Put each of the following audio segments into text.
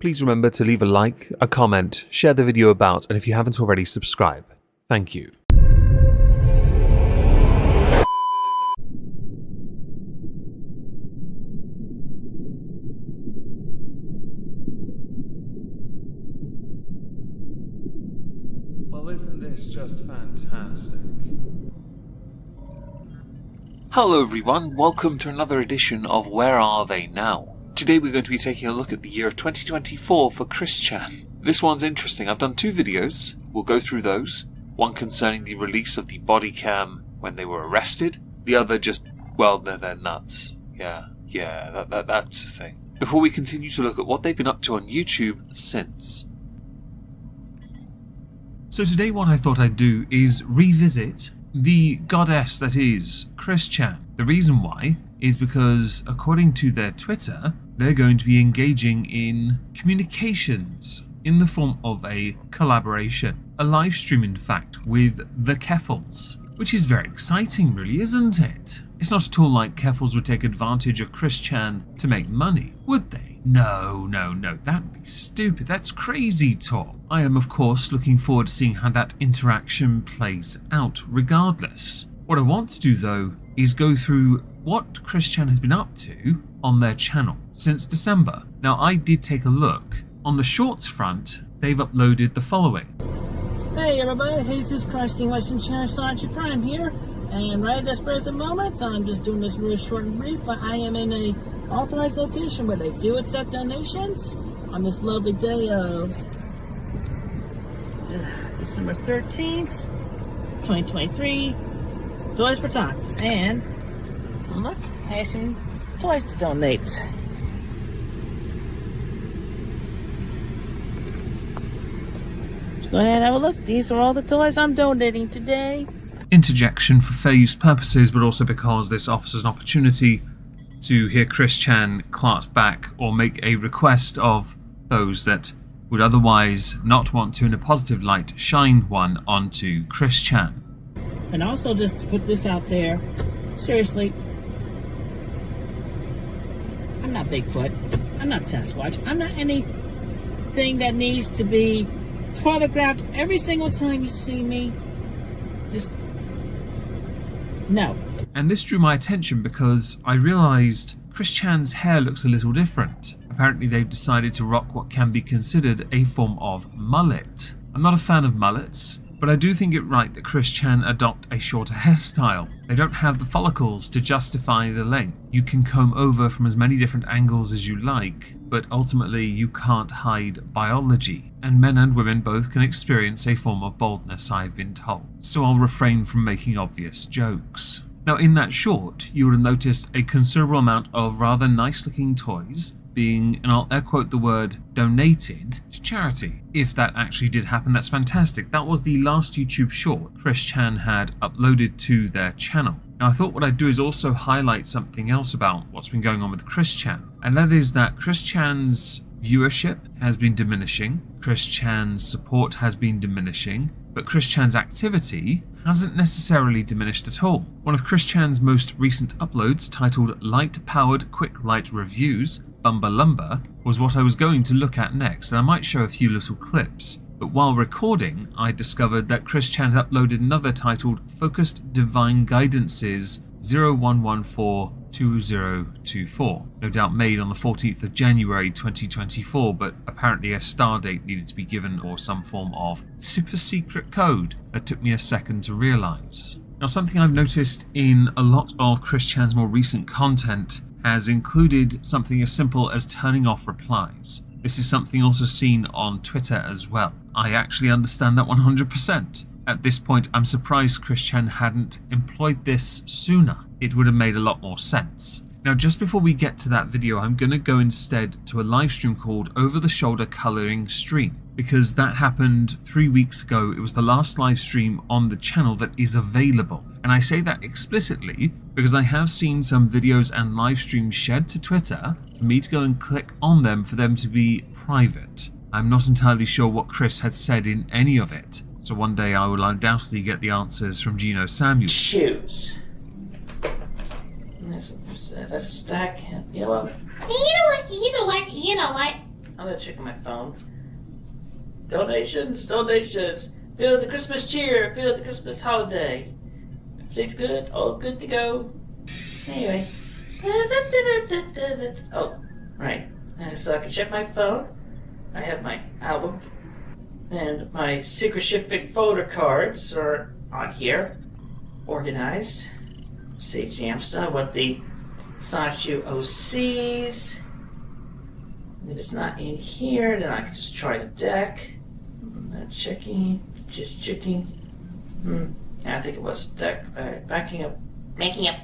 please remember to leave a like, a comment, share the video about, and if you haven't already, subscribe. Thank you. Well, isn't this just fantastic? Hello everyone, welcome to another edition of Where Are They Now? Today we're going to be taking a look at the year of 2024 for Chris Chan. This one's interesting. I've done two videos, we'll go through those. One concerning the release of the body cam when they were arrested. The other just, well, they're nuts. Yeah, that's a thing. Before we continue to look at what they've been up to on YouTube since. So today what I thought I'd do is revisit the goddess that is Chris Chan. The reason why is because, according to their Twitter, they're going to be engaging in communications in the form of a collaboration. A live stream, in fact, with the Keffels, which is very exciting, really, isn't it? It's not at all like Keffels would take advantage of Chris Chan to make money, would they? No, that'd be stupid. That's crazy talk. I am, of course, looking forward to seeing how that interaction plays out regardless. What I want to do, though, is go through what Chris Chan has been up to on their channel since December. Now, I did take a look. On the shorts front, they've uploaded the following. Hey everybody, Jesus Christ in Western Channel Sergeant Prime here. And right at this present moment, I'm just doing this really short and brief, but I am in a authorized location where they do accept donations on this lovely day of December 13th, 2023. Toys for Tots. And look, I have some toys to donate. Go ahead and have a look. These are all the toys I'm donating today. Interjection for fair use purposes, but also because this offers an opportunity to hear Chris Chan clart back or make a request of those that would otherwise not want to, in a positive light, shine one onto Chris Chan. And also, just to put this out there, seriously, I'm not Bigfoot, I'm not Sasquatch, I'm not anything that needs to be photographed every single time you see me. Just no. And this drew my attention because I realised Chris Chan's hair looks a little different. Apparently they've decided to rock what can be considered a form of mullet. I'm not a fan of mullets, but I do think it right that Chris Chan adopt a shorter hairstyle. They don't have the follicles to justify the length. You can comb over from as many different angles as you like, but ultimately you can't hide biology. And men and women both can experience a form of baldness, I've been told. So I'll refrain from making obvious jokes. Now in that short, you would have noticed a considerable amount of rather nice looking toys being, and I'll air quote the word, donated to charity. If that actually did happen, that's fantastic. That was the last YouTube short Chris Chan had uploaded to their channel. Now I thought what I'd do is also highlight something else about what's been going on with Chris Chan, and that is that Chris Chan's viewership has been diminishing, Chris Chan's support has been diminishing, but Chris Chan's activity hasn't necessarily diminished at all. One of Chris Chan's most recent uploads, titled Light Powered Quick Light Reviews, Bumba Lumber, was what I was going to look at next, and I might show a few little clips. But while recording, I discovered that Chris Chan had uploaded another titled Focused Divine Guidances 01142024, no doubt made on the 14th of January 2024, but apparently a star date needed to be given or some form of super secret code that took me a second to realise. Now, something I've noticed in a lot of Chris Chan's more recent content has included something as simple as turning off replies. This is something also seen on Twitter as well. I actually understand that 100%. At this point, I'm surprised Chris Chan hadn't employed this sooner. It would have made a lot more sense. Now, just before we get to that video, I'm going to go instead to a live stream called Over the Shoulder Colouring Stream, because that happened 3 weeks ago. It was the last live stream on the channel that is available. And I say that explicitly because I have seen some videos and live streams shared to Twitter for me to go and click on them for them to be private. I'm not entirely sure what Chris had said in any of it, so one day I will undoubtedly get the answers from Gino Samuel. Shoes. That's a stack. You know what? You know what? I'm gonna check my phone. Donations. Feel the Christmas cheer. Feel the Christmas holiday. Everything's good. All good to go. Anyway. Oh, right. So I can check my phone. I have my album. And my secret shifting folder cards are on here. Organized. See, Jamsta, what the Sanchu OCs. If it's not in here, then I can just try the deck. Not checking. Just checking. Yeah, I think it was the deck. Alright, backing up. Backing up.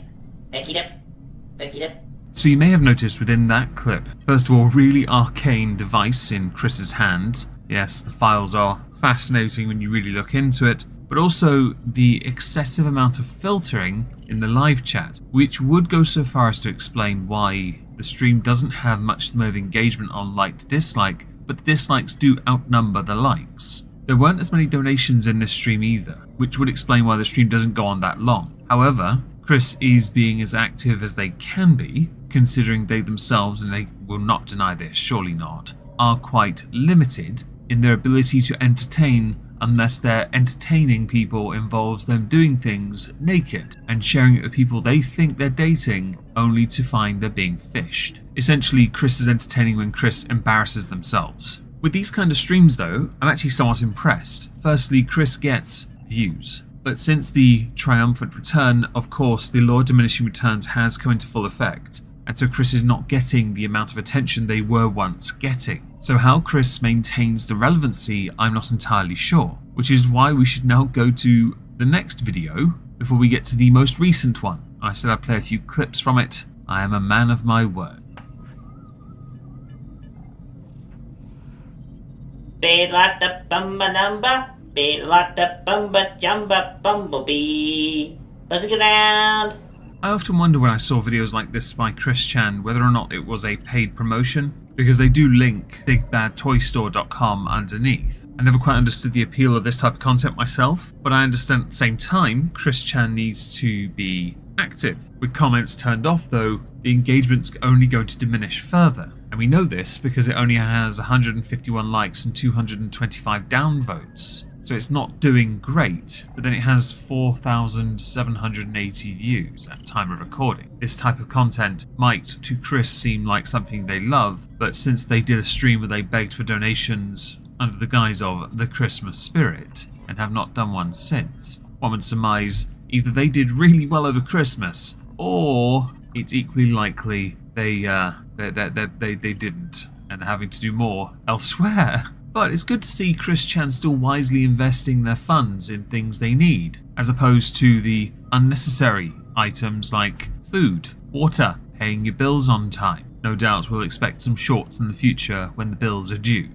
So you may have noticed within that clip, first of all, really arcane device in Chris's hand. Yes, the files are fascinating when you really look into it, but also the excessive amount of filtering in the live chat, which would go so far as to explain why the stream doesn't have much of engagement on like to dislike, but the dislikes do outnumber the likes. There weren't as many donations in this stream either, which would explain why the stream doesn't go on that long. However, Chris is being as active as they can be, considering they themselves, and they will not deny this, surely not, are quite limited in their ability to entertain unless their entertaining people involves them doing things naked and sharing it with people they think they're dating only to find they're being fished. Essentially, Chris is entertaining when Chris embarrasses themselves. With these kind of streams though, I'm actually somewhat impressed. Firstly, Chris gets views. But since the triumphant return, of course, the law of diminishing returns has come into full effect, and so Chris is not getting the amount of attention they were once getting. So how Chris maintains the relevancy, I'm not entirely sure, which is why we should now go to the next video before we get to the most recent one. I said I'd play a few clips from it. I am a man of my word. Be-la-da bumba-numba, be-la-da bumba-jumba bumblebee. Buzzing around. I often wonder when I saw videos like this by Chris Chan whether or not it was a paid promotion, because they do link bigbadtoystore.com underneath. I never quite understood the appeal of this type of content myself, but I understand at the same time Chris Chan needs to be active. With comments turned off though, the engagement's only going to diminish further. And we know this because it only has 151 likes and 225 downvotes. So it's not doing great, but then it has 4,780 views at time of recording. This type of content might, to Chris, seem like something they love, but since they did a stream where they begged for donations under the guise of the Christmas spirit, and have not done one since, one would surmise either they did really well over Christmas, or it's equally likely they didn't, and are having to do more elsewhere. But it's good to see Chris Chan still wisely investing their funds in things they need, as opposed to the unnecessary items like food, water, paying your bills on time. No doubt we'll expect some shorts in the future when the bills are due.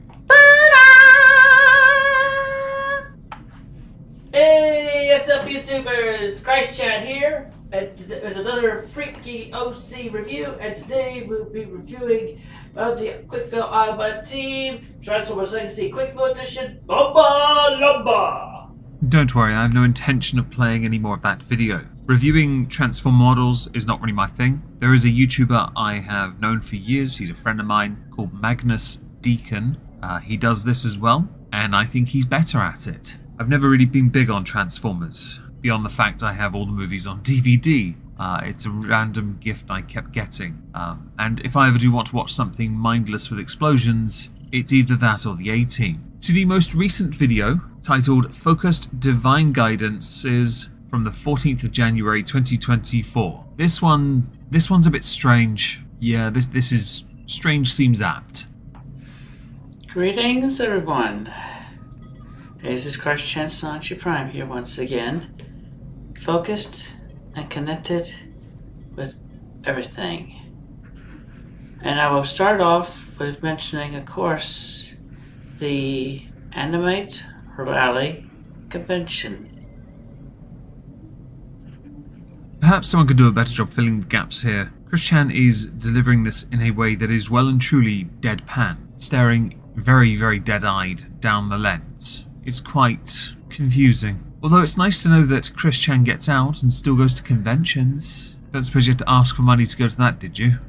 Hey, what's up YouTubers? Christ Chan here, with another freaky OC review, and today we'll be reviewing of the Quickfill Autobot Team Transformers Legacy Quickfill Edition Lumba Lumba. Don't worry, I have no intention of playing any more of that video. Reviewing Transform models is not really my thing. There is a YouTuber I have known for years, he's a friend of mine, called Magnus Deacon. He does this as well, and I think he's better at it. I've never really been big on Transformers, beyond the fact I have all the movies on DVD. It's a random gift I kept getting. And if I ever do want to watch something mindless with explosions, it's either that or the A-Team. To the most recent video, titled Focused Divine Guidance, is from the 14th of January 2024. This one's a bit strange. Yeah, this is strange seems apt. Greetings everyone. This is Christ Chan Sanchi Prime here once again. Focused and connected with everything. And I will start off with mentioning, of course, the Animate Rally Convention. Perhaps someone could do a better job filling the gaps here. Chris Chan is delivering this in a way that is well and truly deadpan, staring very, very dead-eyed down the lens. It's quite confusing. Although it's nice to know that Chris Chan gets out and still goes to conventions. Don't suppose you had to ask for money to go to that, did you?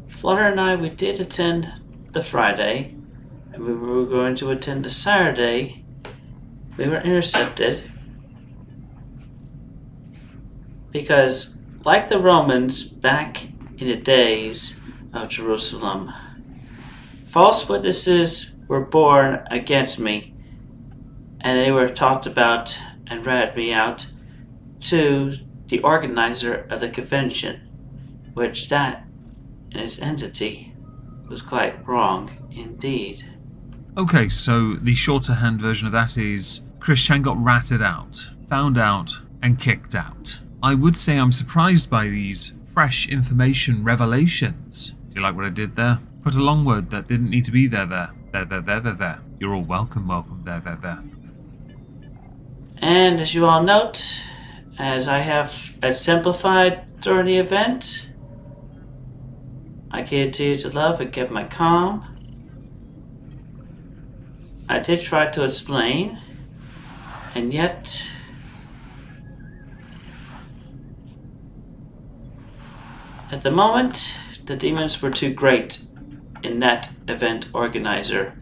Flutter and I, we did attend the Friday, and we were going to attend the Saturday, we were intercepted because, like the Romans back in the days of Jerusalem, false witnesses were born against me, and they were talked about and ratted me out to the organizer of the convention, which that in its entity was quite wrong indeed. Okay, so the shorter-hand version of that is Chris Chan got ratted out, found out, and kicked out. I would say I'm surprised by these fresh information revelations. Do you like what I did there? Put a long word that didn't need to be there. There. You're all welcome, there. And as you all note, as I have exemplified during the event, I continued to love and kept my calm. I did try to explain, and yet at the moment, the demons were too great in that event organizer.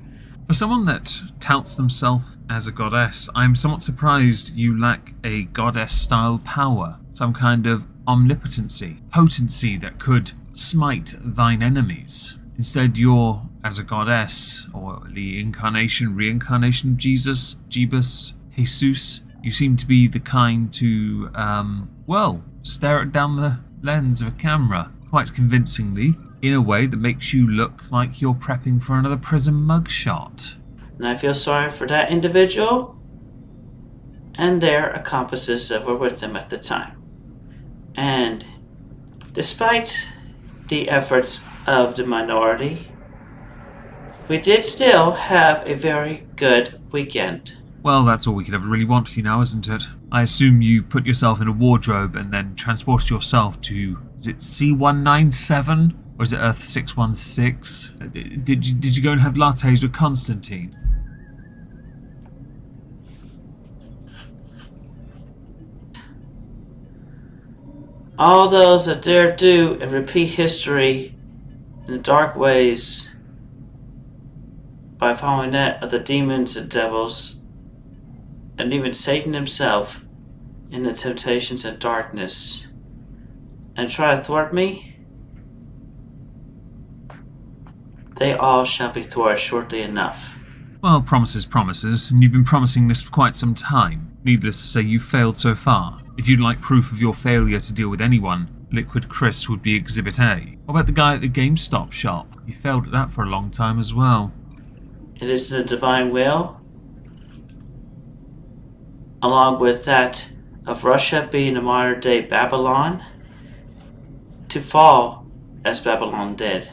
For someone that touts themselves as a goddess, I'm somewhat surprised you lack a goddess-style power, some kind of omnipotency, potency that could smite thine enemies. Instead, you're, as a goddess, or the reincarnation of Jesus, Jeebus, Jesus, you seem to be the kind to, stare it down the lens of a camera quite convincingly, in a way that makes you look like you're prepping for another prison mugshot. And I feel sorry for that individual and their accomplices that were with them at the time. And despite the efforts of the minority, we did still have a very good weekend. Well, that's all we could ever really want for you now, isn't it? I assume you put yourself in a wardrobe and then transported yourself to, is it C197? Or is it Earth 616? Did you go and have lattes with Constantine? All those that dare do and repeat history in the dark ways by following that of the demons and devils, and even Satan himself in the temptations and darkness, and try to thwart me, they all shall be thwarted shortly enough. Well, promises, and you've been promising this for quite some time. Needless to say, you've failed so far. If you'd like proof of your failure to deal with anyone, Liquid Chris would be Exhibit A. What about the guy at the GameStop shop? He failed at that for a long time as well. It is the divine will, along with that of Russia being a modern-day Babylon, to fall as Babylon did.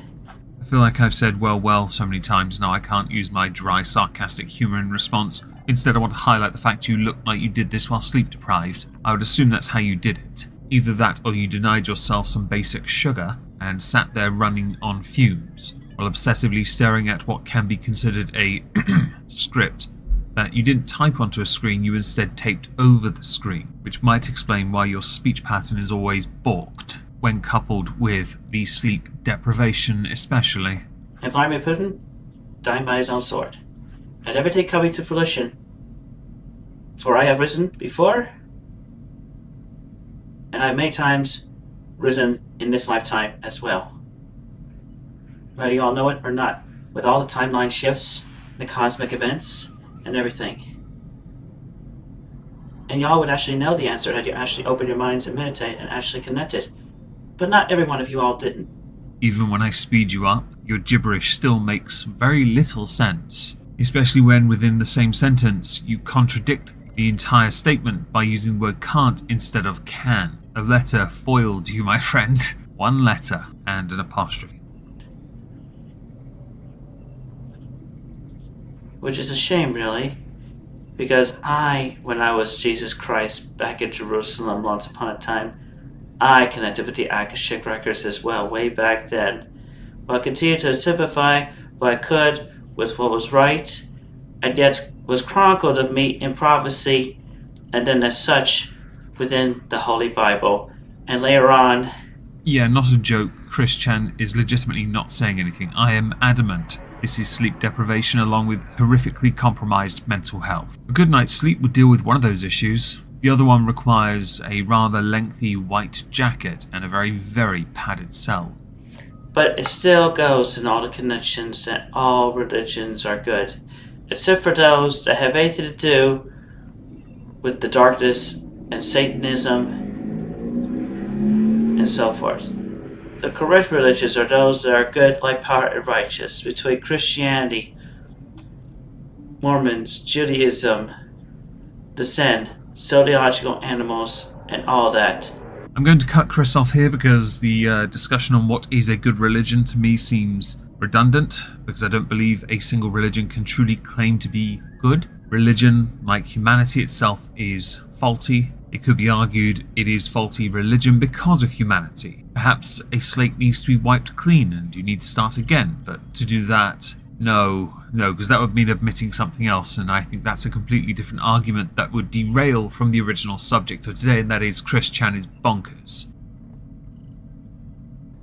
I feel like I've said well so many times now I can't use my dry, sarcastic humour in response. Instead, I want to highlight the fact you look like you did this while sleep-deprived. I would assume that's how you did it. Either that or you denied yourself some basic sugar and sat there running on fumes, while obsessively staring at what can be considered a script that you didn't type onto a screen, you instead taped over the screen, which might explain why your speech pattern is always balked, when coupled with the sleep deprivation especially. And Vladimir Putin, dying by his own sword. And everything coming to fruition. For I have risen before, and I have many times risen in this lifetime as well. Whether you all know it or not, with all the timeline shifts, the cosmic events, and everything. And y'all would actually know the answer had you actually opened your minds and meditate and actually connected. But not every one of you all didn't. Even when I speed you up, your gibberish still makes very little sense, especially when within the same sentence you contradict the entire statement by using the word can't instead of can. A letter foiled you, my friend. One letter and an apostrophe. Which is a shame, really, because when I was Jesus Christ back in Jerusalem once upon a time, I connected with the Akashic records as well, way back then. But I continued to simplify what I could with what was right, and yet was chronicled of me in prophecy, and then as such within the Holy Bible. And later on... Yeah, not a joke. Chris Chan is legitimately not saying anything. I am adamant This is sleep deprivation along with horrifically compromised mental health. A good night's sleep would deal with one of those issues. The other one requires a rather lengthy white jacket and a very, very padded cell. But it still goes in all the connections that all religions are good, except for those that have anything to do with the darkness and Satanism and so forth. The correct religions are those that are good, light-hearted, and righteous, between Christianity, Mormons, Judaism, the Zen, zodiacal animals, and all that. I'm going to cut Chris off here because the discussion on what is a good religion to me seems redundant, because I don't believe a single religion can truly claim to be good. Religion, like humanity itself, is faulty. It could be argued it is faulty religion because of humanity. Perhaps a slate needs to be wiped clean and you need to start again, but to do that, no, because that would mean admitting something else, and I think that's a completely different argument that would derail from the original subject of today, and that is Chris Chan is bonkers.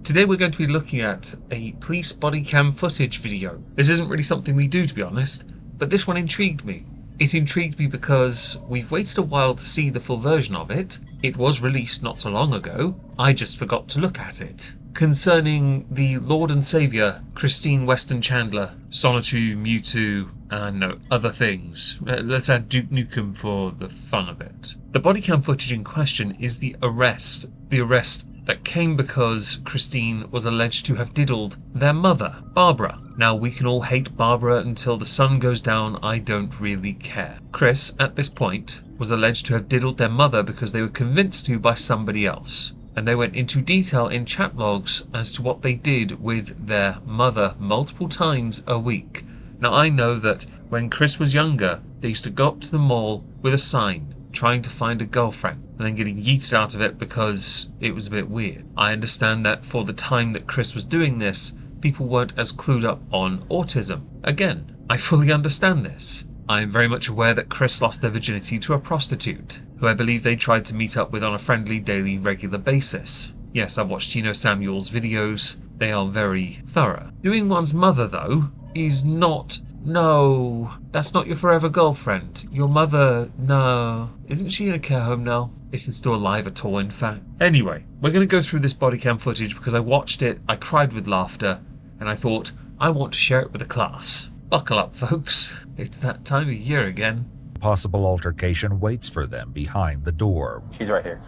Today we're going to be looking at a police body cam footage video. This isn't really something we do, to be honest, but this one intrigued me. It intrigued me because we've waited a while to see the full version of it. It was released not so long ago. I just forgot to look at it. Concerning the Lord and Saviour, Christine Weston Chandler, Sonichu, Mewtwo, and other things. Let's add Duke Nukem for the fun of it. The bodycam footage in question is the arrest. The arrest that came because Christine was alleged to have diddled their mother, Barbara. Now, we can all hate Barbara until the sun goes down, I don't really care. Chris, at this point, was alleged to have diddled their mother because they were convinced to by somebody else. And they went into detail in chat logs as to what they did with their mother multiple times a week. Now, I know that when Chris was younger, they used to go up to the mall with a sign trying to find a girlfriend and then getting yeeted out of it because it was a bit weird. I understand that for the time that Chris was doing this, people weren't as clued up on autism. Again, I fully understand this. I am very much aware that Chris lost their virginity to a prostitute, who I believe they tried to meet up with on a friendly, daily, regular basis. Yes, I've watched Gino Samuel's videos. They are very thorough. Doing one's mother, though, is not... No, that's not your forever girlfriend. Your mother... No. Isn't she in a care home now? If she's still alive at all, in fact. Anyway, we're going to go through this bodycam footage because I watched it, I cried with laughter, and I thought, I want to share it with the class. Buckle up, folks. It's that time of year again. Possible altercation waits for them behind the door. She's right here.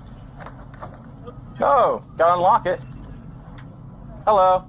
Oh, gotta unlock it. Hello.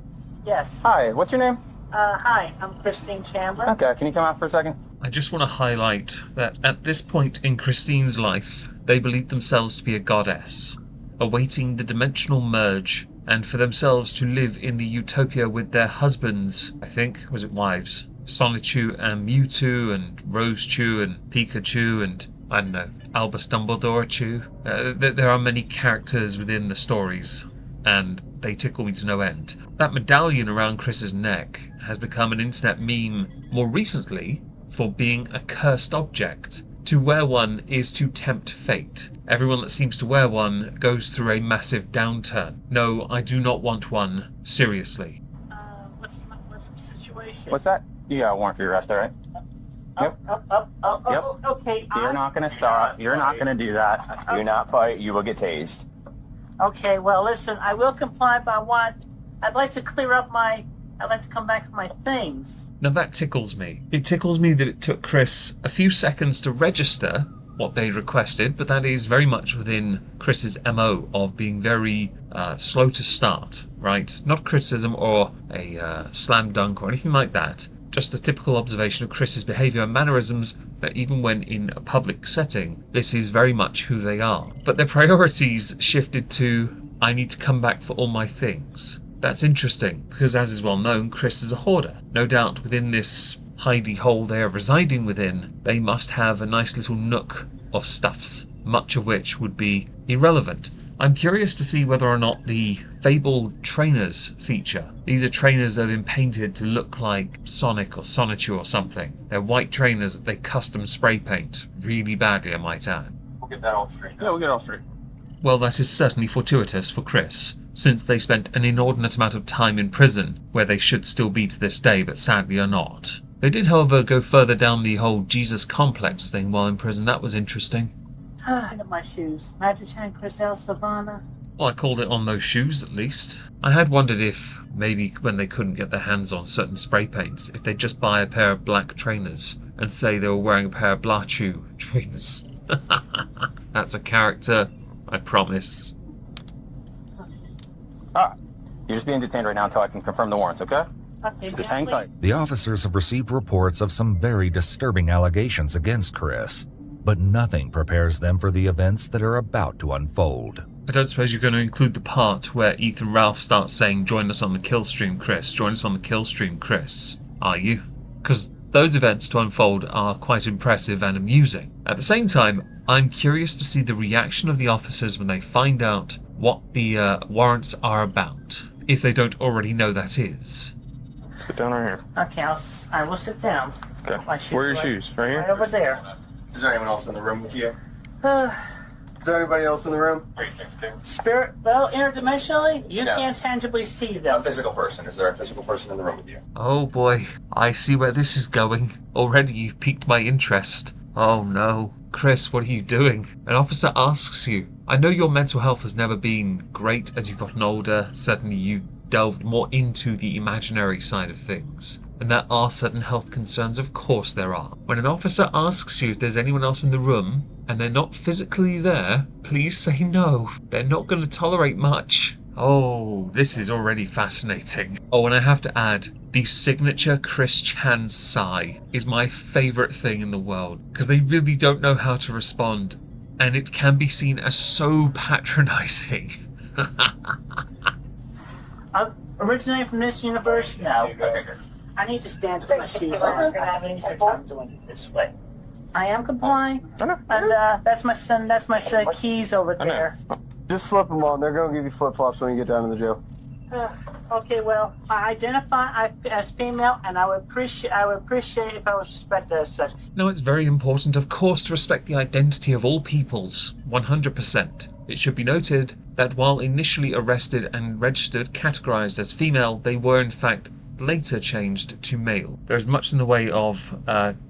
Yes. Hi, what's your name? Hi, I'm Christine Chandler. Okay, can you come out for a second? I just want to highlight that at this point in Christine's life, they believe themselves to be a goddess, awaiting the dimensional merge, and for themselves to live in the utopia with their husbands, I think, was it wives? Sonichu and Mewtwo and Rosechu and Pikachu and, I don't know, Albus Dumbledore Chew. There are many characters within the stories, and they tickle me to no end. That medallion around Chris's neck has become an internet meme more recently for being a cursed object. To wear one is to tempt fate. Everyone that seems to wear one goes through a massive downturn. No, I do not want one. Seriously. What's the situation? What's that? You got a warrant for your arrest, all right? Yep. Yep. Okay. You're not gonna stop. You're not gonna do that. Do not fight. You will get tased. Okay, well, listen, I will comply, but I'd like to clear up I'd like to come back with my things. Now that tickles me. It tickles me that it took Chris a few seconds to register what they requested, but that is very much within Chris's MO of being very slow to start, right? Not criticism or a slam dunk or anything like that. Just a typical observation of Chris's behaviour and mannerisms that even when in a public setting, this is very much who they are. But their priorities shifted to, I need to come back for all my things. That's interesting, because as is well known, Chris is a hoarder. No doubt within this hidey hole they are residing within, they must have a nice little nook of stuffs, much of which would be irrelevant. I'm curious to see whether or not the fabled trainers feature. These are trainers that have been painted to look like Sonic or Sonichu or something. They're white trainers that they custom spray paint really badly, I might add. We'll get that all straight. Yeah, we'll get it all straight. Well, that is certainly fortuitous for Chris. since they spent an inordinate amount of time in prison, where they should still be to this day, but sadly are not. They did, however, go further down the whole Jesus complex thing while in prison. That was interesting. Look at my shoes. Magichan Crisel Savannah. Well, I called it on those shoes, at least. I had wondered if, maybe when they couldn't get their hands on certain spray paints, if they'd just buy a pair of black trainers and say they were wearing a pair of Blachu trainers. That's a character, I promise. You're just being detained right now until I can confirm the warrants, okay? Okay, Just hang tight. The officers have received reports of some very disturbing allegations against Chris, but nothing prepares them for the events that are about to unfold. I don't suppose you're going to include the part where Ethan Ralph starts saying, "Join us on the kill stream, Chris. Join us on the kill stream, Chris." Are you? Because those events to unfold are quite impressive and amusing. At the same time, I'm curious to see the reaction of the officers when they find out what the warrants are about, if they don't already know that is. Sit down right here. Okay, I will sit down. Okay. My shoes Where are your right- shoes? Right here? Right over there. Is there anyone else in the room with you? Uh, Is there anybody else in the room? Spirit, well, interdimensionally, you No. can't tangibly see A them. physical person. Is there a physical person in the room with you? Oh boy, I see where this is going. Already you've piqued my interest. Oh no. Chris, what are you doing? An officer asks you. I know your mental health has never been great as you've gotten older. Certainly you delved more into the imaginary side of things. And there are certain health concerns, of course there are. When an officer asks you if there's anyone else in the room, and they're not physically there, please say no. They're not going to tolerate much. Oh, this is already fascinating. Oh, and I have to add, the signature Chris Chan sigh is my favourite thing in the world, because they really don't know how to respond, and it can be seen as so patronising. Originating from this universe? No. I need to stand with my shoes on. I'm having a time doing it this way. I am complying, and that's my son. That's my set of keys over there. Just slip them on. They're going to give you flip-flops when you get down to the jail. Okay, well, I identify as female, and I would appreciate if I was respected as such. Now, it's very important, of course, to respect the identity of all peoples, 100%. It should be noted that while initially arrested and registered categorized as female, they were in fact later changed to male. There is much in the way of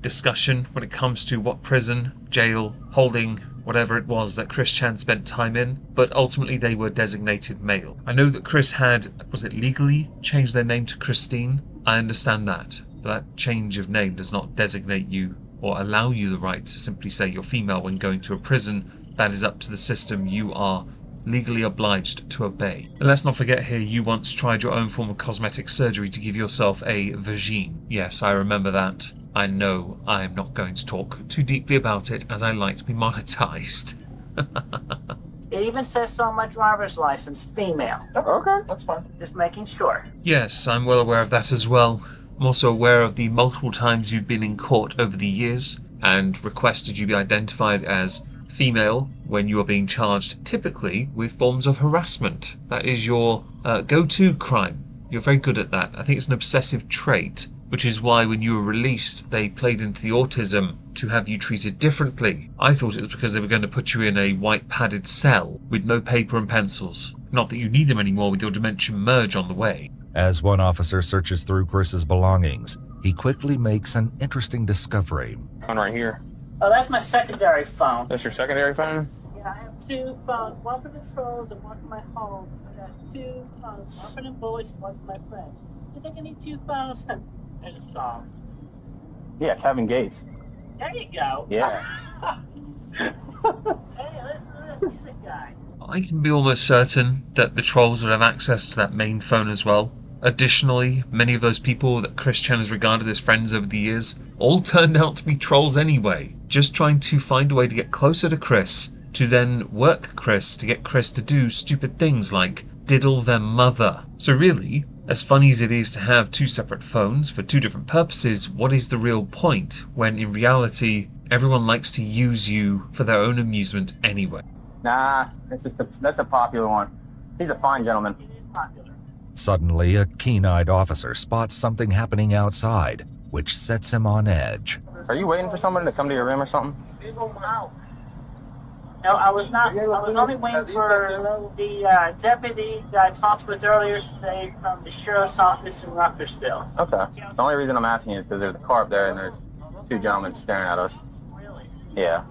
discussion when it comes to what prison, jail, holding, whatever it was that Chris Chan spent time in, but ultimately they were designated male. I know that Chris had, was it legally, changed their name to Christine? I understand that, but that change of name does not designate you or allow you the right to simply say you're female when going to a prison. That is up to the system you are legally obliged to obey. And let's not forget here, you once tried your own form of cosmetic surgery to give yourself a vagine. Yes, I remember that. I know I'm not going to talk too deeply about it, as I like to be monetized. It even says so on my driver's license, female. Okay, that's fine. Just making sure. Yes, I'm well aware of that as well. I'm also aware of the multiple times you've been in court over the years and requested you be identified as female when you are being charged typically with forms of harassment. That is your go-to crime. You're very good at that. I think it's an obsessive trait, which is why when you were released they played into the autism to have you treated differently. I thought it was because they were going to put you in a white padded cell with no paper and pencils. Not that you need them anymore with your dimension merge on the way. As one officer searches through Chris's belongings, he quickly makes an interesting discovery. One right here. Oh, that's my secondary phone. That's your secondary phone? Yeah, I have two phones, one for patrols and one for my home. I got two phones, one for the boys and one for my friends. You think I need two phones? There's a song. Yeah, Kevin Gates. There you go. Yeah. Hey, listen to this music guy. I can be almost certain that the trolls would have access to that main phone as well. Additionally, many of those people that Chris Chan has regarded as friends over the years all turned out to be trolls anyway, just trying to find a way to get closer to Chris, to then work Chris to get Chris to do stupid things like diddle their mother. So really, as funny as it is to have two separate phones for two different purposes, what is the real point when in reality everyone likes to use you for their own amusement anyway? Nah, that's a popular one. He's a fine gentleman. It is popular. Suddenly, a keen-eyed officer spots something happening outside, which sets him on edge. Are you waiting for somebody to come to your room or something? Big ol' mouth. No, I was not. I was only waiting for the deputy that I talked with earlier today from the sheriff's office in Rutgersville. Okay. The only reason I'm asking is because there's a car up there and there's two gentlemen staring at us. Really? Yeah.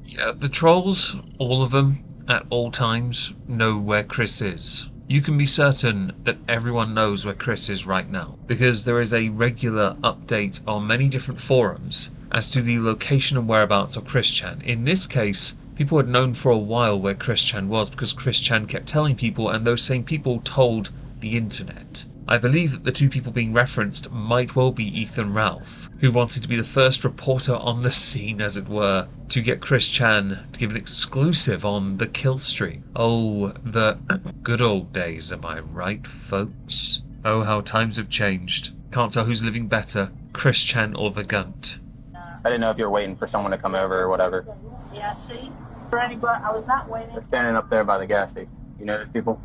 Yeah, the trolls, all of them, at all times, know where Chris is. You can be certain that everyone knows where Chris is right now, because there is a regular update on many different forums as to the location and whereabouts of Chris Chan. In this case, people had known for a while where Chris Chan was because Chris Chan kept telling people, and those same people told the internet. I believe that the two people being referenced might well be Ethan Ralph, who wanted to be the first reporter on the scene, as it were, to get Chris Chan to give an exclusive on the kill stream. Oh, the good old days, am I right, folks? Oh, how times have changed. Can't tell who's living better, Chris Chan or the Gunt. I didn't know if you were waiting for someone to come over or whatever. Yeah, see? For anybody, I was not waiting. They're standing up there by the gas station. You know those people?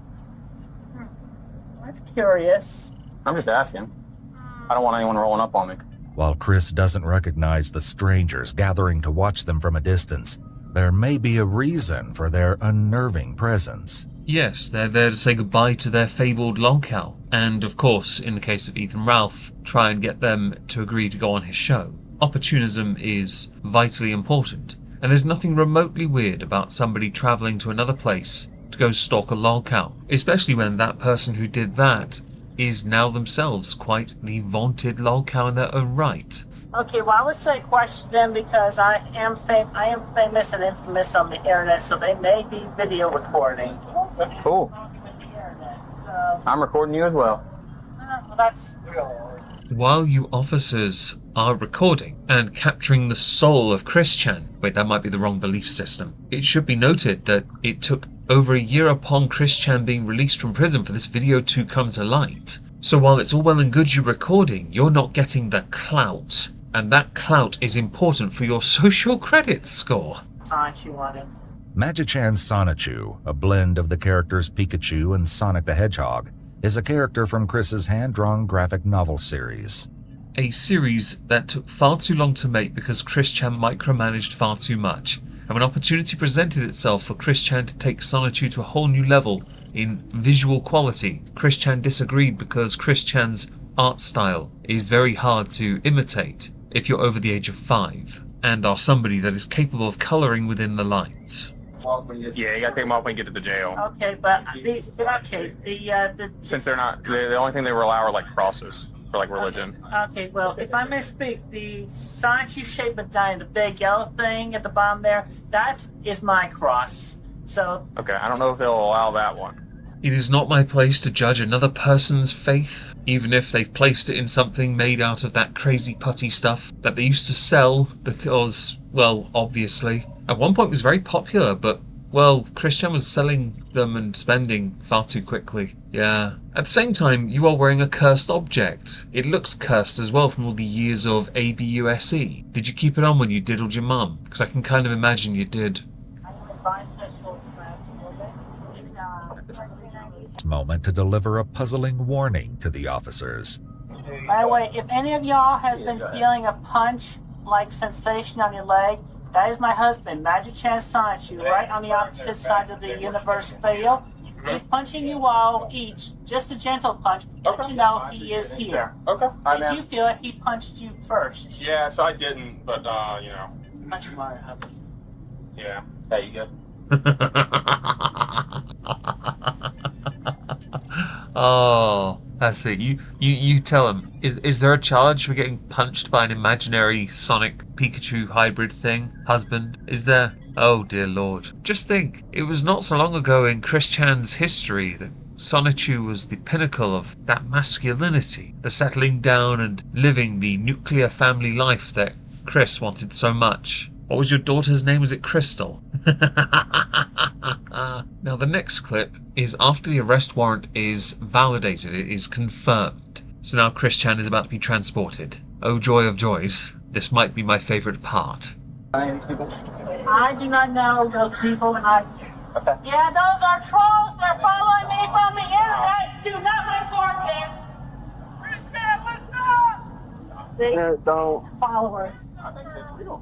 That's curious. I'm just asking. I don't want anyone rolling up on me. While Chris doesn't recognize the strangers gathering to watch them from a distance, there may be a reason for their unnerving presence. Yes, they're there to say goodbye to their fabled lolcow, and of course, in the case of Ethan Ralph, try and get them to agree to go on his show. Opportunism is vitally important, and there's nothing remotely weird about somebody travelling to another place to go stalk a lolcow, especially when that person who did that is now themselves quite the vaunted lolcow in their own right. Okay, well, I would say question them because I am famous and infamous on the internet, so they may be video recording. Cool. I'm recording you as well. Well, that's... While you officers are recording and capturing the soul of Chris Chan, wait, that might be the wrong belief system. It should be noted that it took over a year upon Chris Chan being released from prison for this video to come to light. So while it's all well and good you recording, you're not getting the clout. And that clout is important for your social credit score. Magi-Chan Sonichu, a blend of the characters Pikachu and Sonic the Hedgehog, is a character from Chris's hand-drawn graphic novel series. A series that took far too long to make because Chris Chan micromanaged far too much. And when opportunity presented itself for Chris Chan to take Sonichu to a whole new level in visual quality, Chris Chan disagreed because Chris Chan's art style is very hard to imitate if you're over the age of 5 and are somebody that is capable of colouring within the lines. Yeah, you gotta take them off when you get to the jail. Okay, but the Since they're not, the only thing they were allowed are like crosses for like religion. okay, well, if I may speak, the Sonichu shaped medallion, the big yellow thing at the bottom there, that is my cross. So Okay, I don't know if they'll allow that one. It is not my place to judge another person's faith, even if they've placed it in something made out of that crazy putty stuff that they used to sell because, well, obviously. At one point it was very popular, but, well, Christian was selling them and spending far too quickly. Yeah. At the same time, you are wearing a cursed object. It looks cursed as well from all the years of ABUSE. Did you keep it on when you diddled your mum? Because I can kind of imagine you did. Moment to deliver a puzzling warning to the officers. by the way, if any of y'all has been feeling a punch-like sensation on your leg, that is my husband, Magi-Chan Sonichu, right on the opposite side of the universe field. He's punching you all each, just a gentle punch, but you know he is here. Okay. If you feel it, he punched you first. Yeah, so I didn't, but you know. Punch him hard, hubby. Yeah. There you go. Oh, that's it. You tell him. Is there a challenge for getting punched by an imaginary Sonic Pikachu hybrid thing? Husband? Is there? Oh dear lord. Just think, it was not so long ago in Chris Chan's history that Sonichu was the pinnacle of that masculinity, the settling down and living the nuclear family life that Chris wanted so much. What was your daughter's name? Was it Crystal? Now the next clip is after the arrest warrant is validated, it is confirmed. So now Chris Chan is about to be transported. Oh joy of joys, this might be my favourite part. I do not know those people, and yeah, those are trolls. They're following me from the internet. Do not report this. Chris Chan, what's up? See? Don't. Followers.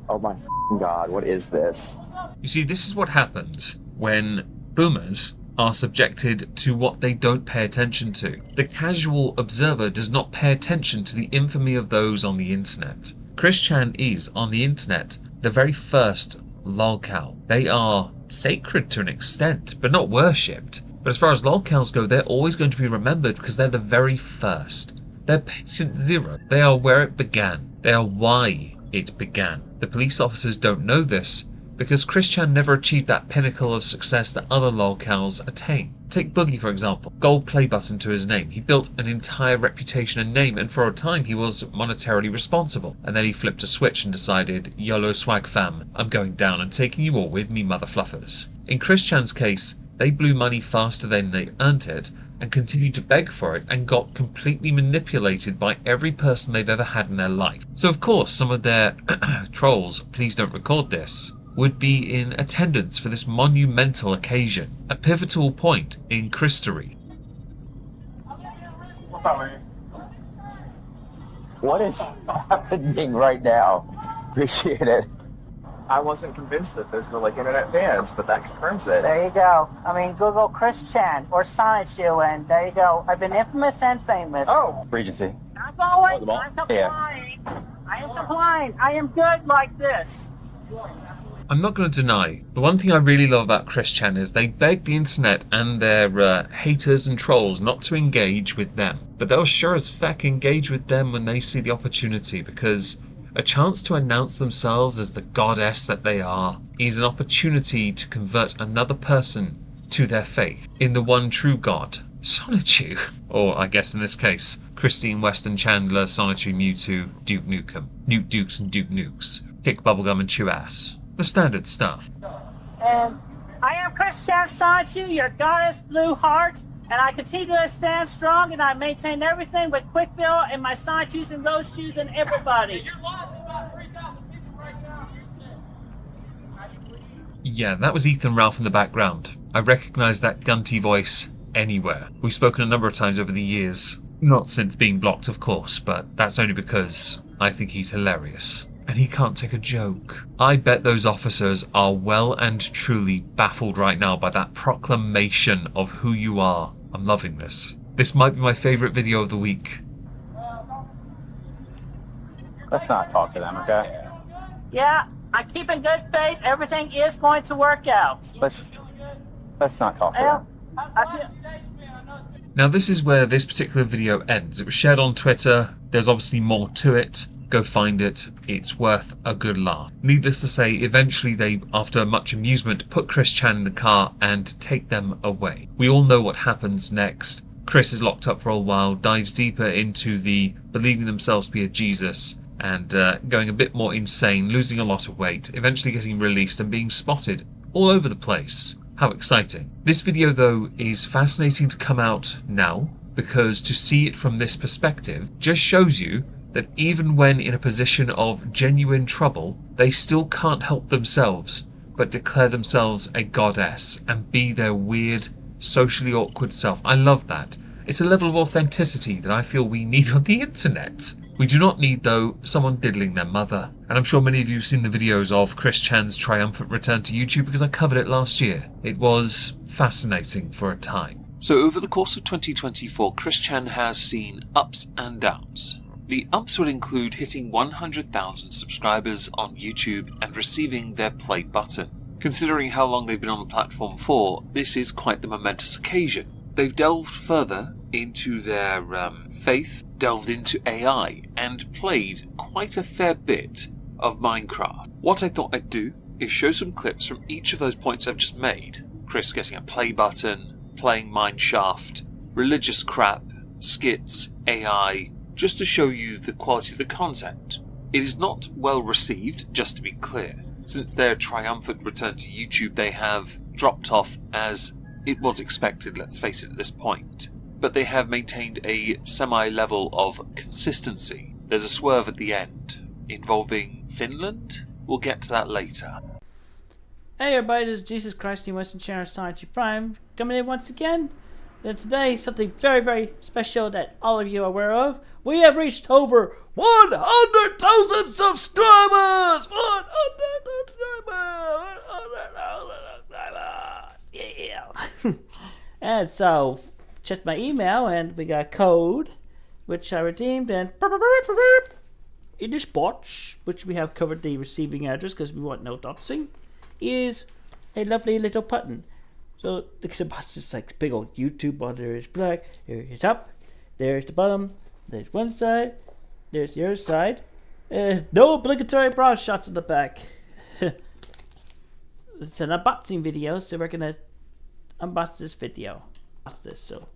Oh my god, what is this? You see, this is what happens when boomers are subjected to what they don't pay attention to. The casual observer does not pay attention to the infamy of those on the internet. Chris Chan is, on the internet, the very first lolcow. They are sacred to an extent, but not worshipped. But as far as lolcows go, they're always going to be remembered because they're the very first. They're patient zero. They are where it began. They are why it began. The police officers don't know this because Chris Chan never achieved that pinnacle of success that other lolcows attain. Take Boogie for example. Gold play button to his name. He built an entire reputation and name, and for a time he was monetarily responsible. And then he flipped a switch and decided, YOLO swag fam, I'm going down and taking you all with me, mother fluffers. In Chris Chan's case, they blew money faster than they earned it and continued to beg for it and got completely manipulated by every person they've ever had in their life. So of course some of their trolls, please don't record this, would be in attendance for this monumental occasion, a pivotal point in Christery. What is happening right now? Appreciate it. I wasn't convinced that there's no internet fans, but that confirms it. There you go. I mean, Google Chris Chan or SonicShoe, and there you go. I've been infamous and famous. Oh, Regency. I'm going. Oh, I'm complying. I am complying. I am good like this. I'm not going to deny, the one thing I really love about Chris Chan is they beg the internet and their haters and trolls not to engage with them. But they'll sure as feck engage with them when they see the opportunity, because a chance to announce themselves as the goddess that they are is an opportunity to convert another person to their faith in the one true God, Sonichu. Or I guess in this case, Christine Weston Chandler, Sonichu, Mewtwo, Duke Nukem, Nuke Dukes and Duke Nukes, kick bubblegum and chew ass. The standard stuff. And I am Chris Chan Sonichu, your goddess blue heart, and I continue to stand strong, and I maintain everything with Quickfill and my Sonichus and Rose Shoes and everybody. Yeah, that was Ethan Ralph in the background. I recognise that gunty voice anywhere. We've spoken a number of times over the years. Not since being blocked, of course, but that's only because I think he's hilarious. And he can't take a joke. I bet those officers are well and truly baffled right now by that proclamation of who you are. I'm loving this. This might be my favourite video of the week. Let's not talk to them, okay? Yeah, I keep in good faith. Everything is going to work out. Let's not talk to them. Now this is where this particular video ends. It was shared on Twitter. There's obviously more to it. Go find it. It's worth a good laugh. Needless to say, eventually they, after much amusement, put Chris Chan in the car and take them away. We all know what happens next. Chris is locked up for a while, dives deeper into the believing themselves to be a Jesus, and going a bit more insane, losing a lot of weight, eventually getting released and being spotted all over the place. How exciting. This video, though, is fascinating to come out now, because to see it from this perspective just shows you that even when in a position of genuine trouble, they still can't help themselves but declare themselves a goddess and be their weird, socially awkward self. I love that. It's a level of authenticity that I feel we need on the internet. We do not need, though, someone diddling their mother. And I'm sure many of you have seen the videos of Chris Chan's triumphant return to YouTube because I covered it last year. It was fascinating for a time. So over the course of 2024, Chris Chan has seen ups and downs. The ups would include hitting 100,000 subscribers on YouTube and receiving their play button. Considering how long they've been on the platform for, this is quite the momentous occasion. They've delved further into their faith, delved into AI, and played quite a fair bit of Minecraft. What I thought I'd do is show some clips from each of those points I've just made. Chris getting a play button, playing Mineshaft, religious crap, skits, AI, just to show you the quality of the content. It is not well received, just to be clear. Since their triumphant return to YouTube, they have dropped off as it was expected, let's face it, at this point. But they have maintained a semi-level of consistency. There's a swerve at the end, involving Finland. We'll get to that later. Hey everybody, this is Jesus Christ in Western Channel Sonichu Prime, coming in once again And today, something very, very special that all of you are aware of. We have reached over 100,000 subscribers! 100,000 subscribers! Yeah! And so, checked my email and we got a code, which I redeemed, and in this box, which we have covered the receiving address because we want no doxing, is a lovely little button. So the box is like big old YouTube button. There's black, there's the top, there's the bottom, there's one side, there's the other side. No obligatory bra shots in the back. It's an unboxing video, so we're gonna unbox this video. Unbox this, so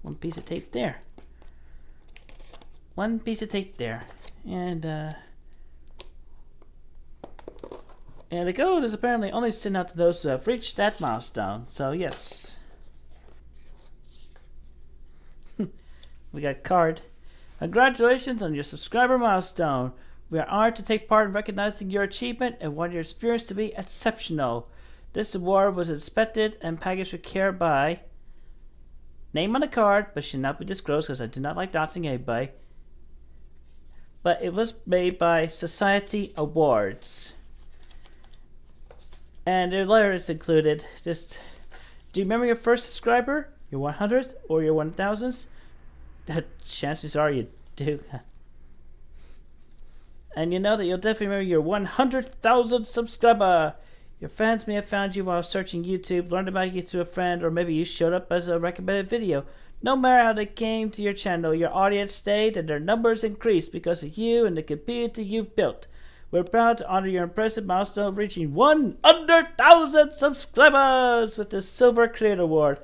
one piece of tape there. One piece of tape there. And the code is apparently only sent out to those who have reached that milestone. So yes. We got a card. Congratulations on your subscriber milestone. We are honored to take part in recognizing your achievement and want your experience to be exceptional. This award was inspected and packaged with care by... Name on the card, but should not be disclosed because I do not like doxing anybody. But it was made by Society Awards. And their letter is included. Just, do you remember your first subscriber? Your 100th or your 1000th? Chances are you do. And you know that you'll definitely remember your 100,000th subscriber. Your fans may have found you while searching YouTube, learned about you through a friend, or maybe you showed up as a recommended video. No matter how they came to your channel, your audience stayed and their numbers increased because of you and the community you've built. We're proud to honor your impressive milestone of reaching 100,000 subscribers with the Silver Creator Award.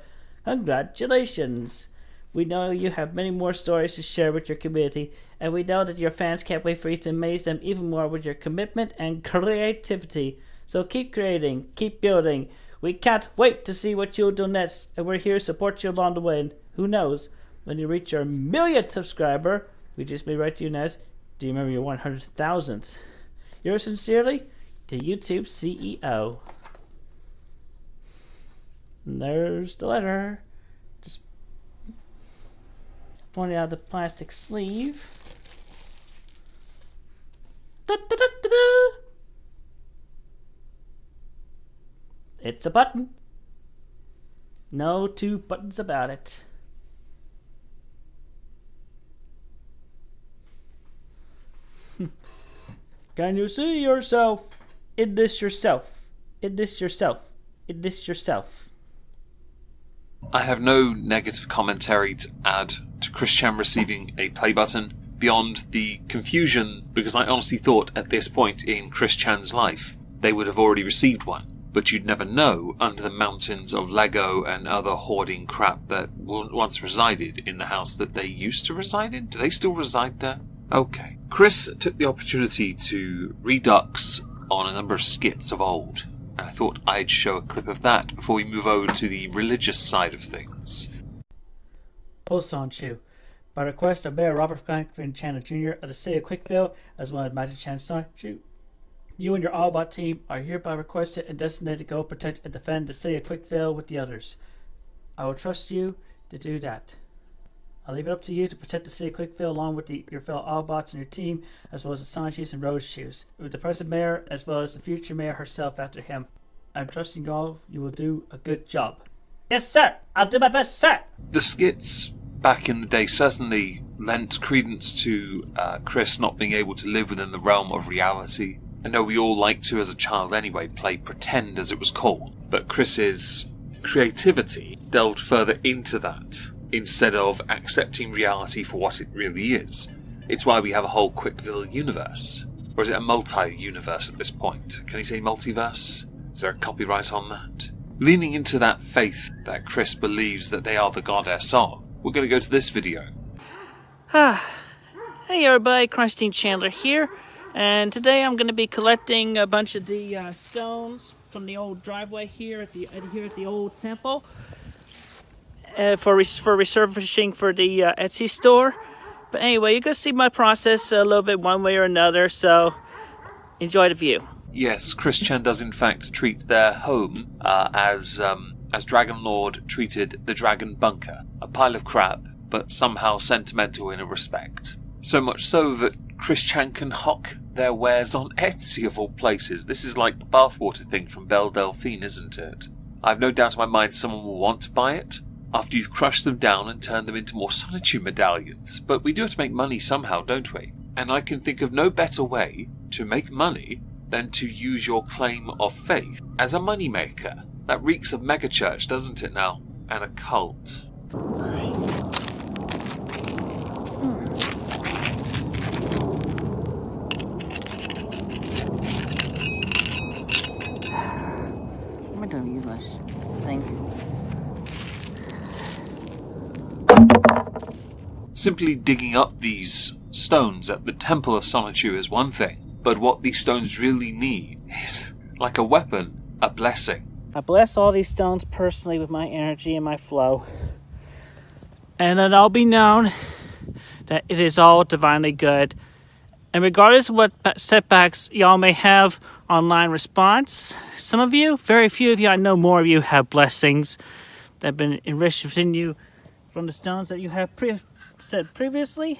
Congratulations! We know you have many more stories to share with your community, and we know that your fans can't wait for you to amaze them even more with your commitment and creativity. So keep creating, keep building. We can't wait to see what you'll do next, and we're here to support you along the way. And who knows, when you reach your 1,000,000th subscriber, we just may write to you next. Do you remember your 100,000th? Yours sincerely, the YouTube CEO. And there's the letter. Just pulling out the plastic sleeve. Da-da-da-da-da. It's a button. No two buttons about it. Can you see yourself in this yourself? In this yourself? In this yourself? I have no negative commentary to add to Chris Chan receiving a play button beyond the confusion, because I honestly thought at this point in Chris Chan's life they would have already received one. But you'd never know under the mountains of Lego and other hoarding crap that once resided in the house that they used to reside in. Do they still reside there? Okay. Chris took the opportunity to redux on a number of skits of old, and I thought I'd show a clip of that before we move over to the religious side of things. Post on Chew. By request of Mayor Robert Franklin Chandler Jr. of the city of Quickville, as well as Magic Chan Star Chew. You and your Autobot team are hereby requested and designated to go protect and defend the city of Quickville with the others. I will trust you to do that. I'll leave it up to you to protect the city of Quickville along with your fellow Autobots and your team, as well as the Sonic Shoes and Road Shoes, with the present mayor as well as the future mayor herself after him. I'm trusting all you will do a good job. Yes, sir! I'll do my best, sir! The skits back in the day certainly lent credence to Chris not being able to live within the realm of reality. I know we all like to, as a child anyway, play pretend as it was called, but Chris's creativity delved further into that, instead of accepting reality for what it really is. It's why we have a whole Quickville universe. Or is it a multi-universe at this point? Can you say multiverse? Is there a copyright on that? Leaning into that faith that Chris believes that they are the goddess of, we're going to go to this video. Hey everybody, Christine Chandler here, and today I'm going to be collecting a bunch of the stones from the old driveway here at the old temple for resurfacing for the Etsy store. But anyway, you're going to see my process a little bit one way or another, so enjoy the view. Yes, Chris Chan does in fact treat their home as as Dragon Lord treated the Dragon Bunker, a pile of crap, but somehow sentimental in a respect. So much so that Chris Chan can hawk their wares on Etsy of all places. This is like the bathwater thing from Belle Delphine, isn't it? I've no doubt in my mind someone will want to buy it after you've crushed them down and turned them into more Solitude medallions. But we do have to make money somehow, don't we? And I can think of no better way to make money than to use your claim of faith as a moneymaker. That reeks of megachurch, doesn't it now? And a cult. I'm gonna use my thing. Simply digging up these stones at the Temple of Solitude is one thing, but what these stones really need is, like a weapon, a blessing. I bless all these stones personally with my energy and my flow, and that all be known that it is all divinely good. And regardless of what setbacks y'all may have online response, some of you, very few of you, I know more of you have blessings that have been enriched within you from the stones that you have said previously,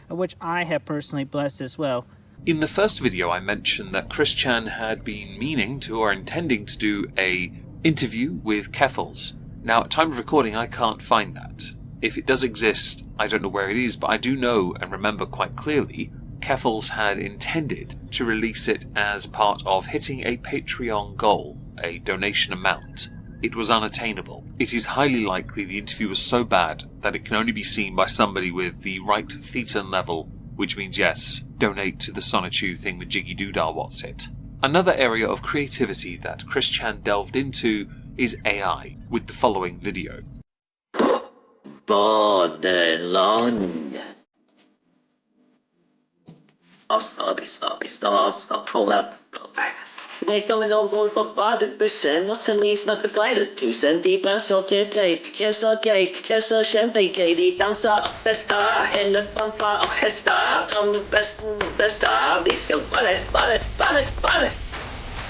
and which I have personally blessed as well. In the first video I mentioned that Chris Chan had been meaning to or intending to do a interview with Keffals. Now at time of recording I can't find that. If it does exist, I don't know where it is, but I do know and remember quite clearly Keffals had intended to release it as part of hitting a Patreon goal, a donation amount. It was unattainable. It is highly likely the interview was so bad that it can only be seen by somebody with the right thetan level, which means yes, donate to the Sonichu thing with Jiggy Doodah what's it. Another area of creativity that Chris Chan delved into is AI, with the following video. Borderland. Stop. Hold up. Nicole Ruiz for BadOPCode was released not provided to send the bus of the day. Yes, champagne, the dancer, best star, and the bumper of his star. I'm the best star. Please go, it.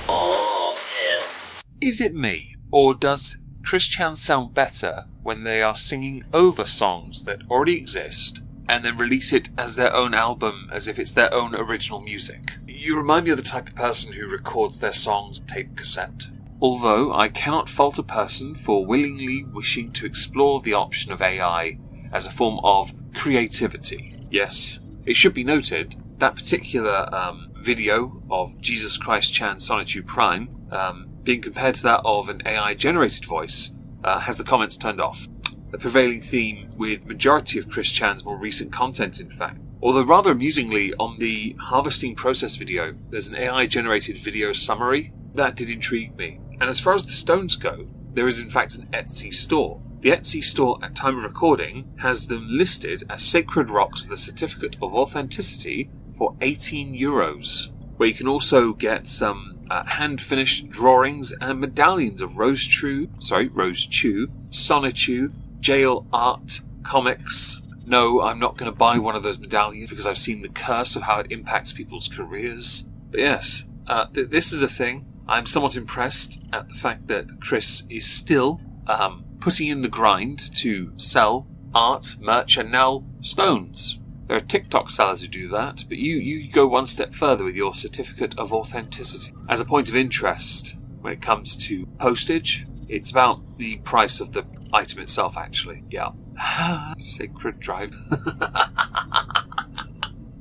Oh, yeah. Is it me, or does Chris Chan sound better when they are singing over songs that already exist and then release it as their own album as if it's their own original music? You remind me of the type of person who records their songs tape cassette. Although I cannot fault a person for willingly wishing to explore the option of AI as a form of creativity. Yes, it should be noted that particular video of Jesus Christ Chan Sonichu Prime being compared to that of an AI generated voice has the comments turned off. The prevailing theme with majority of Chris Chan's more recent content, in fact. Although rather amusingly, on the harvesting process video, there's an AI-generated video summary. That did intrigue me. And as far as the stones go, there is in fact an Etsy store. The Etsy store, at time of recording, has them listed as sacred rocks with a certificate of authenticity for €18, where you can also get some hand-finished drawings and medallions of Rose Chu, Sonichu, jail art, comics. No, I'm not going to buy one of those medallions because I've seen the curse of how it impacts people's careers. But yes, this is a thing. I'm somewhat impressed at the fact that Chris is still putting in the grind to sell art, merch, and now stones. There are TikTok sellers who do that, but you go one step further with your certificate of authenticity. As a point of interest, when it comes to postage, it's about the price of the item itself, actually. Yeah. Sacred drive.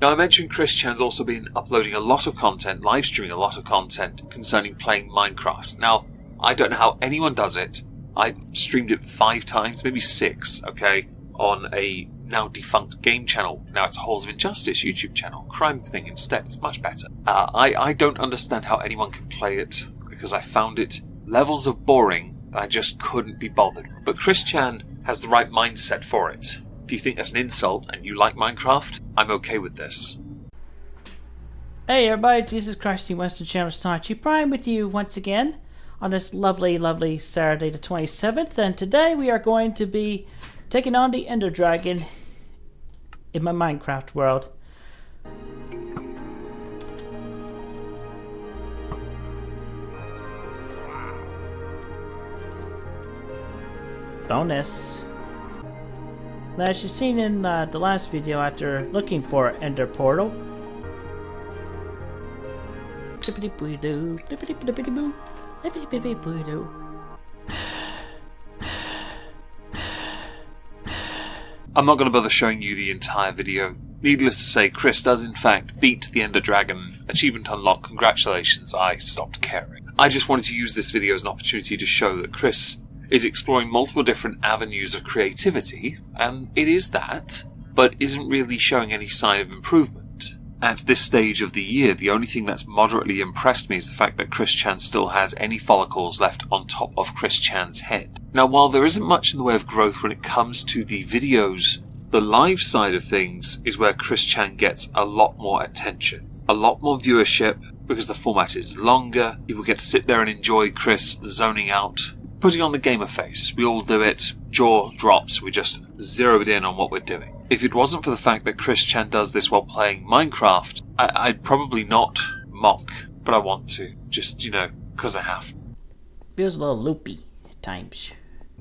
Now, I mentioned Chris Chan's also been uploading a lot of content, live streaming a lot of content concerning playing Minecraft. Now, I don't know how anyone does it. I streamed it 5 times, maybe 6, okay, on a now defunct game channel. Now it's a Halls of Injustice YouTube channel. Crime thing instead. It's much better. I don't understand how anyone can play it because I found it levels of boring and I just couldn't be bothered. But Chris Chan has the right mindset for it. If you think that's an insult and you like Minecraft, I'm okay with this. Hey everybody, Jesus Christ, Western Channel Sonichu Prime with you once again on this lovely Saturday the 27th, and today we are going to be taking on the Ender Dragon in my Minecraft world. Bonus. Now, as you've seen in the last video, after looking for Ender Portal, I'm not going to bother showing you the entire video. Needless to say, Chris does in fact beat the Ender Dragon. Achievement unlocked, congratulations, I stopped caring. I just wanted to use this video as an opportunity to show that Chris is exploring multiple different avenues of creativity, and it is that, but isn't really showing any sign of improvement. At this stage of the year, the only thing that's moderately impressed me is the fact that Chris Chan still has any follicles left on top of Chris Chan's head. Now, while there isn't much in the way of growth when it comes to the videos, the live side of things is where Chris Chan gets a lot more attention, a lot more viewership, because the format is longer. People get to sit there and enjoy Chris zoning out, putting on the gamer face. We all do it, jaw drops, we just zeroed in on what we're doing. If it wasn't for the fact that Chris Chan does this while playing Minecraft, I'd probably not mock, but I want to, just, because I have. feels a little loopy at times.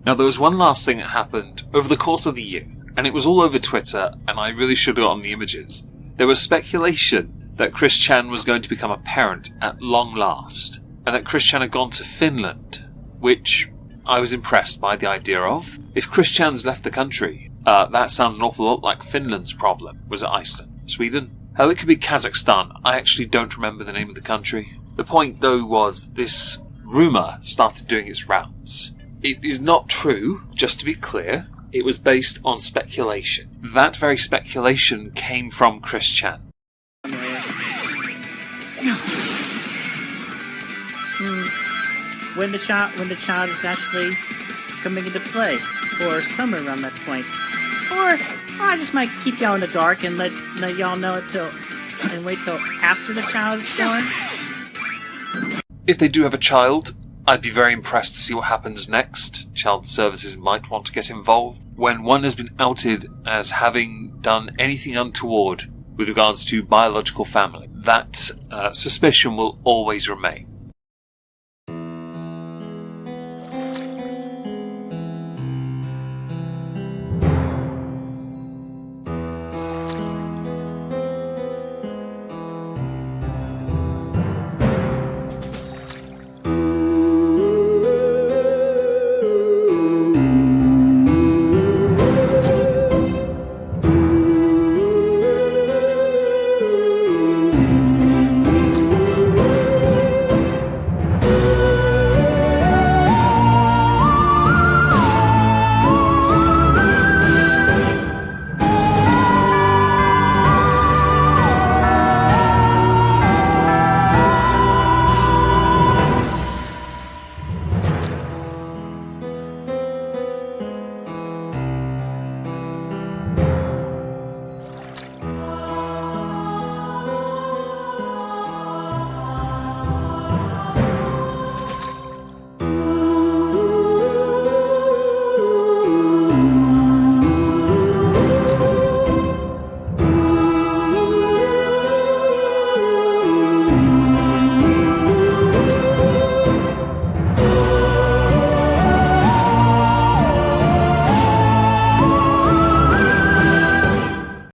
Now, there was one last thing that happened over the course of the year, and it was all over Twitter, and I really should have gotten the images. There was speculation that Chris Chan was going to become a parent at long last, and that Chris Chan had gone to Finland, which I was impressed by the idea of. If Chris Chan's left the country, that sounds an awful lot like Finland's problem. Was it Iceland? Sweden? Hell, it could be Kazakhstan. I actually don't remember the name of the country. The point, though, was this rumour started doing its rounds. It is not true, just to be clear. It was based on speculation. That very speculation came from Chris Chan. When the child is actually coming into play, or somewhere around that point, or I just might keep y'all in the dark and let y'all know it and wait till after the child is born. If they do have a child, I'd be very impressed to see what happens next. Child services might want to get involved when one has been outed as having done anything untoward with regards to biological family. That suspicion will always remain.